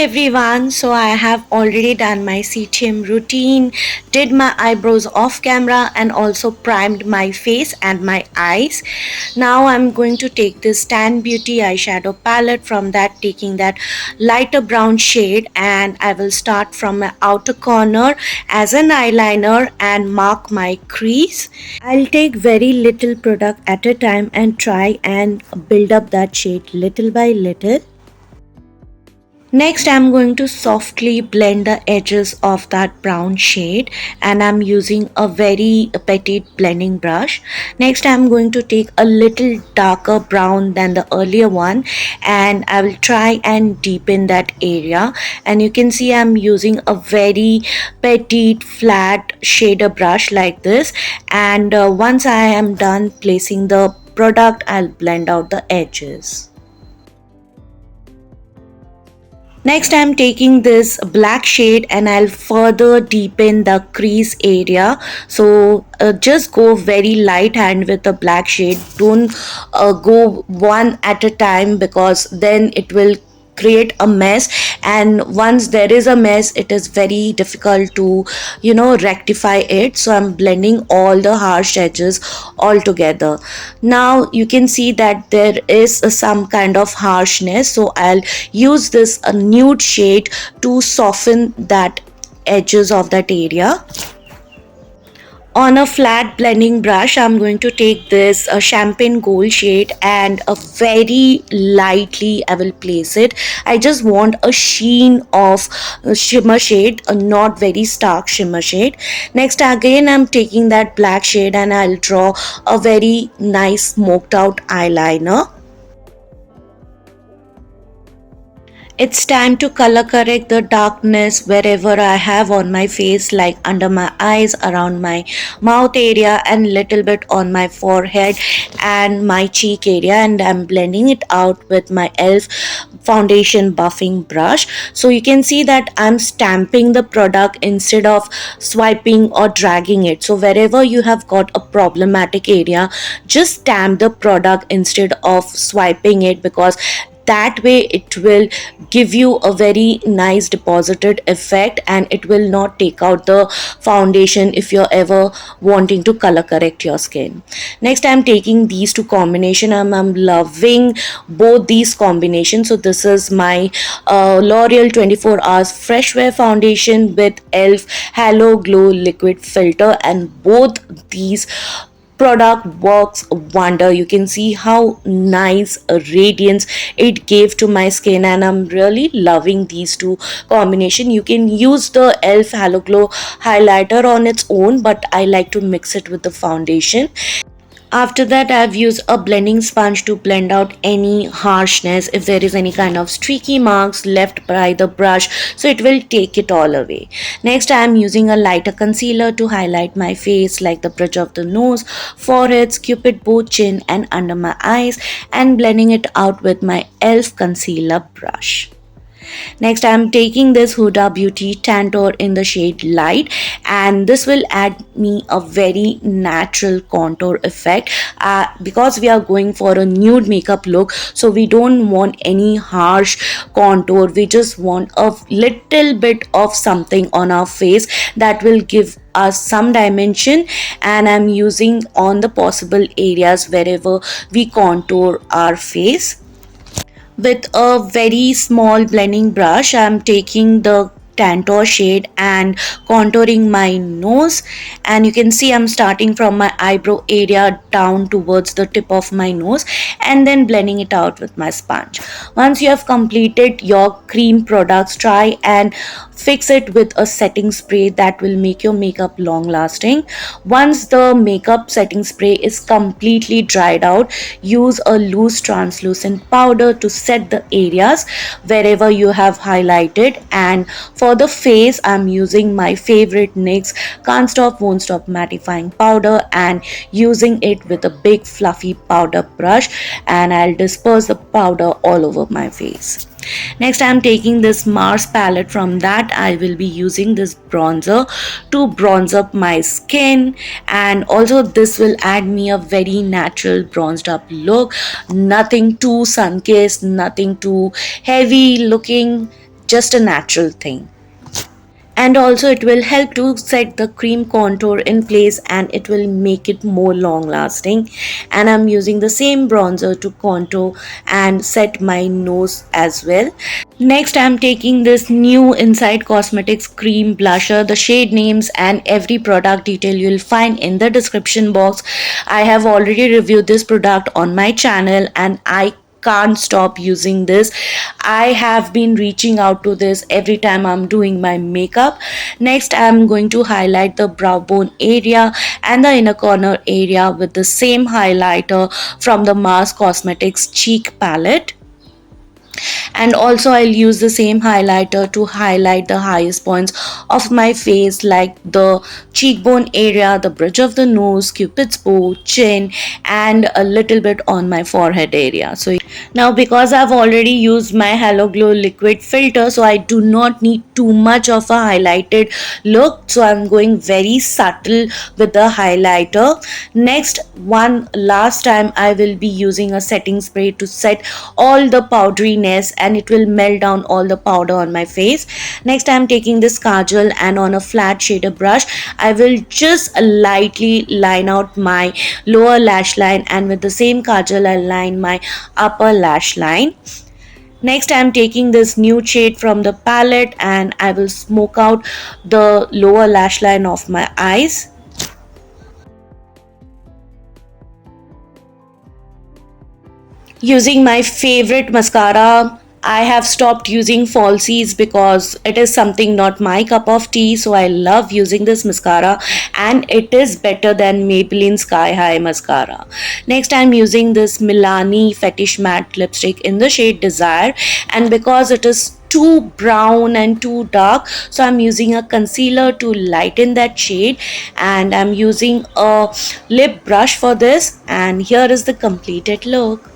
everyone, so I have already done my CTM routine, did my eyebrows off camera and also primed my face and my eyes. Now I'm going to take this Tann Beauty eyeshadow palette, from that taking that lighter brown shade, and I will start from my outer corner as an eyeliner and mark my crease. I'll take very little product at a time and try and build up that shade little by little. Next, I'm going to softly blend the edges of that brown shade, and I'm using a very petite blending brush. Next, I'm going to take a little darker brown than the earlier one, and I will try and deepen that area. And you can see I'm using a very petite flat shader brush like this, and once I am done placing the product, I'll blend out the edges. Next, I'm taking this black shade and I'll further deepen the crease area. So just go very light hand with the black shade. Don't go one at a time, because then it will create a mess, and once there is a mess it is very difficult to rectify it. So I'm blending all the harsh edges all together. Now you can see that there is some kind of harshness, so I'll use this nude shade to soften that edges of that area. On a flat blending brush, I'm going to take this champagne gold shade and a very lightly I will place it. I just want a sheen of shimmer shade, a not very stark shimmer shade. Next, again I'm taking that black shade and I'll draw a very nice smoked out eyeliner. It's time to color correct the darkness wherever I have on my face, like under my eyes, around my mouth area, and little bit on my forehead and my cheek area, and I'm blending it out with my e.l.f. foundation buffing brush. So you can see that I'm stamping the product instead of swiping or dragging it. So wherever you have got a problematic area, just stamp the product instead of swiping it, because that way it will give you a very nice deposited effect and it will not take out the foundation if you're ever wanting to color correct your skin. Next, I'm taking these two combination. I'm loving both these combinations. So this is my L'Oreal 24 hours fresh wear foundation with e.l.f. Halo Glow liquid filter, and both these product works wonder. You can see how nice a radiance it gave to my skin, and I'm really loving these two combination. You can use the e.l.f. Halo Glow highlighter on its own, but I like to mix it with the foundation. After that, I've used a blending sponge to blend out any harshness, if there is any kind of streaky marks left by the brush, so it will take it all away. Next, I am using a lighter concealer to highlight my face, like the bridge of the nose, forehead, cupid bow, chin and under my eyes, and blending it out with my e.l.f. concealer brush. Next, I am taking this Huda Beauty Tantour in the shade Light, and this will add me a very natural contour effect, because we are going for a nude makeup look, so we don't want any harsh contour. We just want a little bit of something on our face that will give us some dimension, and I'm using on the possible areas wherever we contour our face. With a very small blending brush, I'm taking the Tantour shade and contouring my nose, and you can see I'm starting from my eyebrow area down towards the tip of my nose and then blending it out with my sponge. Once you have completed your cream products, try and fix it with a setting spray that will make your makeup long lasting. Once the makeup setting spray is completely dried out, use a loose translucent powder to set the areas wherever you have highlighted. And for the face, I'm using my favorite NYX Can't Stop Won't Stop mattifying powder and using it with a big fluffy powder brush, and I'll disperse the powder all over my face. Next, I'm taking this Mars palette. From that, I will be using this bronzer to bronze up my skin, and also this will add me a very natural bronzed up look. Nothing too sun-kissed, nothing too heavy looking, just a natural thing. And also it will help to set the cream contour in place and it will make it more long lasting. And I'm using the same bronzer to contour and set my nose as well. Next, I'm taking this new Inside Cosmetics cream blusher. The shade names and every product detail you'll find in the description box. I have already reviewed this product on my channel and I can't stop using this. I have been reaching out to this every time I'm doing my makeup. Next, I'm going to highlight the brow bone area and the inner corner area with the same highlighter from the Mars Cosmetics cheek palette. And also I'll use the same highlighter to highlight the highest points of my face, like the cheekbone area, the bridge of the nose, cupid's bow, chin, and a little bit on my forehead area. So now, because I've already used my Hello Glow liquid filter, so I do not need too much of a highlighted look, so I'm going very subtle with the highlighter. Next, one last time I will be using a setting spray to set all the powderiness and it will melt down all the powder on my face. Next, I'm taking this kajal and on a flat shader brush I will just lightly line out my lower lash line, and with the same kajal I'll line my upper lash line. Next, I'm taking this nude shade from the palette and I will smoke out the lower lash line of my eyes. Using my favorite mascara, I have stopped using falsies because it is something not my cup of tea. So I love using this mascara and it is better than Maybelline Sky High mascara. Next, I'm using this Milani Fetish Matte lipstick in the shade Desire, and because it is too brown and too dark, so I'm using a concealer to lighten that shade, and I'm using a lip brush for this, and here is the completed look.